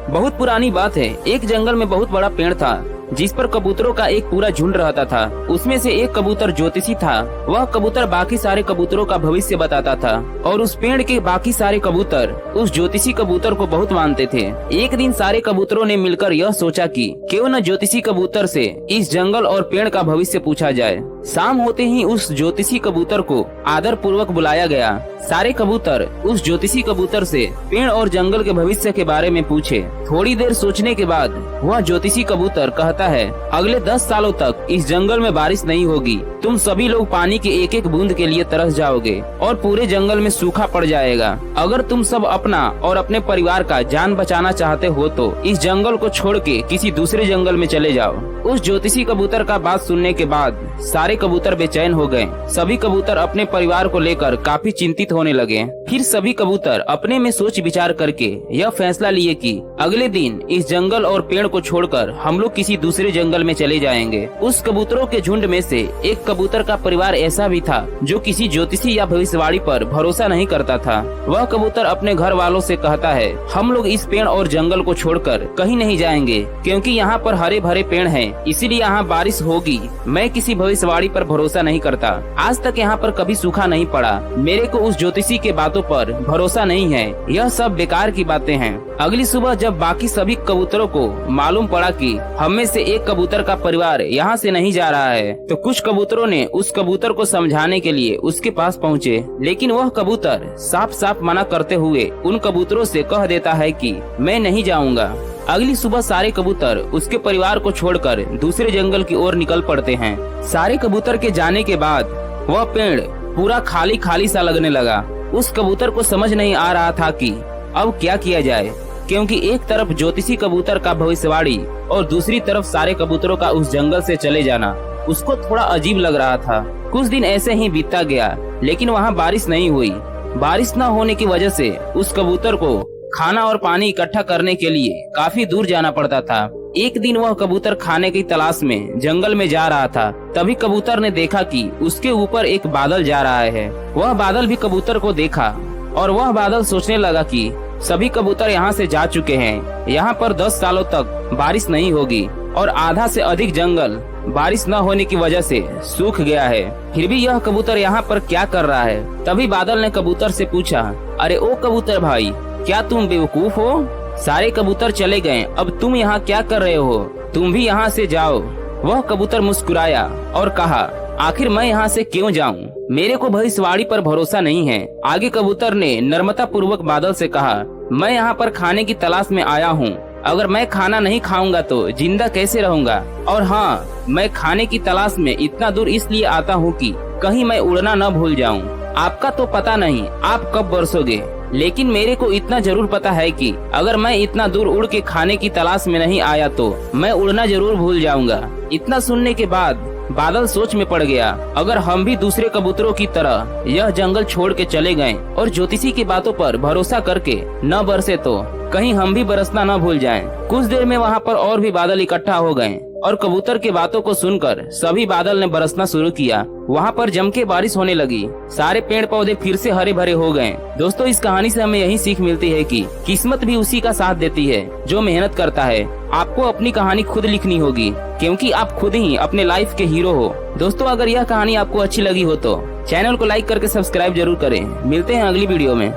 बहुत पुरानी बात है। एक जंगल में बहुत बड़ा पेड़ था जिस पर कबूतरों का एक पूरा झुंड रहता था। उसमें से एक कबूतर ज्योतिषी था। वह कबूतर बाकी सारे कबूतरों का भविष्य बताता था और उस पेड़ के बाकी सारे कबूतर उस ज्योतिषी कबूतर को बहुत मानते थे। एक दिन सारे कबूतरों ने मिलकर यह सोचा कि क्यों न ज्योतिषी कबूतर से इस जंगल और पेड़ का भविष्य पूछा जाए। शाम होते ही उस ज्योतिषी कबूतर को आदर पूर्वक बुलाया गया। सारे कबूतर उस ज्योतिषी कबूतर से पेड़ और जंगल के भविष्य के बारे में पूछे। थोड़ी देर सोचने के बाद वह ज्योतिषी कबूतर कहता है, अगले 10 सालों तक इस जंगल में बारिश नहीं होगी। तुम सभी लोग पानी की एक एक बूंद के लिए तरस जाओगे और पूरे जंगल में सूखा पड़ जाएगा। अगर तुम सब अपना और अपने परिवार का जान बचाना चाहते हो तो इस जंगल को छोड़ के किसी दूसरे जंगल में चले जाओ। उस ज्योतिषी कबूतर का बात सुनने के बाद सारे कबूतर बेचैन हो गए। सभी कबूतर अपने परिवार को लेकर काफी चिंतित होने लगे। फिर सभी कबूतर अपने में सोच विचार करके यह फैसला लिए कि अगले दिन इस जंगल और पेड़ को छोड़कर हम लोग किसी दूसरे जंगल में चले जाएंगे। उस कबूतरों के झुंड में से एक कबूतर का परिवार ऐसा भी था जो किसी ज्योतिषी या भविष्यवाणी पर भरोसा नहीं करता था। वह कबूतर अपने घर वालों से कहता है, हम लोग इस पेड़ और जंगल को छोड़कर कहीं नहीं जाएंगे क्योंकि यहाँ पर हरे भरे पेड़ हैं, इसीलिए यहाँ बारिश होगी। मैं किसी भविष्यवाणी पर भरोसा नहीं करता। आज तक यहाँ पर कभी सूखा नहीं पड़ा। मेरे को उस ज्योतिषी के बातों पर भरोसा नहीं है। यह सब बेकार की बातें हैं। अगली सुबह जब बाकी सभी कबूतरों को मालूम पड़ा कि हम में से एक कबूतर का परिवार यहाँ से नहीं जा रहा है तो कुछ कबूतरों ने उस कबूतर को समझाने के लिए उसके पास पहुँचे। लेकिन वह कबूतर साफ साफ मना करते हुए उन कबूतरों से कह देता है कि मैं नहीं जाऊँगा। अगली सुबह सारे कबूतर उसके परिवार को छोड़कर दूसरे जंगल की ओर निकल पड़ते हैं। सारे कबूतर के जाने के बाद वह पेड़ पूरा खाली खाली सा लगने लगा। उस कबूतर को समझ नहीं आ रहा था कि अब क्या किया जाए, क्योंकि एक तरफ ज्योतिषी कबूतर का भविष्यवाणी और दूसरी तरफ सारे कबूतरों का उस जंगल से चले जाना उसको थोड़ा अजीब लग रहा था। कुछ दिन ऐसे ही बीतता गया, लेकिन वहाँ बारिश नहीं हुई। बारिश न होने की वजह से उस कबूतर को खाना और पानी इकट्ठा करने के लिए काफी दूर जाना पड़ता था। एक दिन वह कबूतर खाने की तलाश में जंगल में जा रहा था। तभी कबूतर ने देखा कि उसके ऊपर एक बादल जा रहा है। वह बादल भी कबूतर को देखा और वह बादल सोचने लगा कि सभी कबूतर यहाँ से जा चुके हैं। यहाँ पर 10 सालों तक बारिश नहीं होगी और आधा से अधिक जंगल बारिश न होने की वजह से सूख गया है। फिर भी यह कबूतर यहाँ पर क्या कर रहा है? तभी बादल ने कबूतर से पूछा, अरे ओ कबूतर भाई, क्या तुम बेवकूफ हो? सारे कबूतर चले गए, अब तुम यहाँ क्या कर रहे हो? तुम भी यहाँ से जाओ। वह कबूतर मुस्कुराया और कहा, आखिर मैं यहाँ से क्यों जाऊँ? मेरे को भविष्यवाणी पर भरोसा नहीं है। आगे कबूतर ने नम्रता पूर्वक बादल से कहा, मैं यहाँ पर खाने की तलाश में आया हूँ। अगर मैं खाना नहीं खाऊंगा तो जिंदा कैसे रहूंगा? और हाँ, मैं खाने की तलाश में इतना दूर इसलिए आता हूँ कि कहीं मैं उड़ना न भूल जाऊँ। आपका तो पता नहीं आप कब बरसोगे, लेकिन मेरे को इतना जरूर पता है कि अगर मैं इतना दूर उड़ के खाने की तलाश में नहीं आया तो मैं उड़ना जरूर भूल जाऊंगा। इतना सुनने के बाद बादल सोच में पड़ गया, अगर हम भी दूसरे कबूतरों की तरह यह जंगल छोड़ के चले गए और ज्योतिषी की बातों पर भरोसा करके न बरसे तो कहीं हम भी बरसना न भूल जाएं। कुछ देर में वहाँ पर और भी बादल इकट्ठा हो गए और कबूतर की बातों को सुनकर सभी बादल ने बरसना शुरू किया। वहाँ पर जम के बारिश होने लगी। सारे पेड़ पौधे फिर से हरे भरे हो गए। दोस्तों, इस कहानी से हमें यही सीख मिलती है कि किस्मत भी उसी का साथ देती है जो मेहनत करता है। आपको अपनी कहानी खुद लिखनी होगी, क्योंकि आप खुद ही अपने लाइफ के हीरो हो। दोस्तों, अगर यह कहानी आपको अच्छी लगी हो तो चैनल को लाइक करके सब्सक्राइब जरूर करें। मिलते हैं अगली वीडियो में।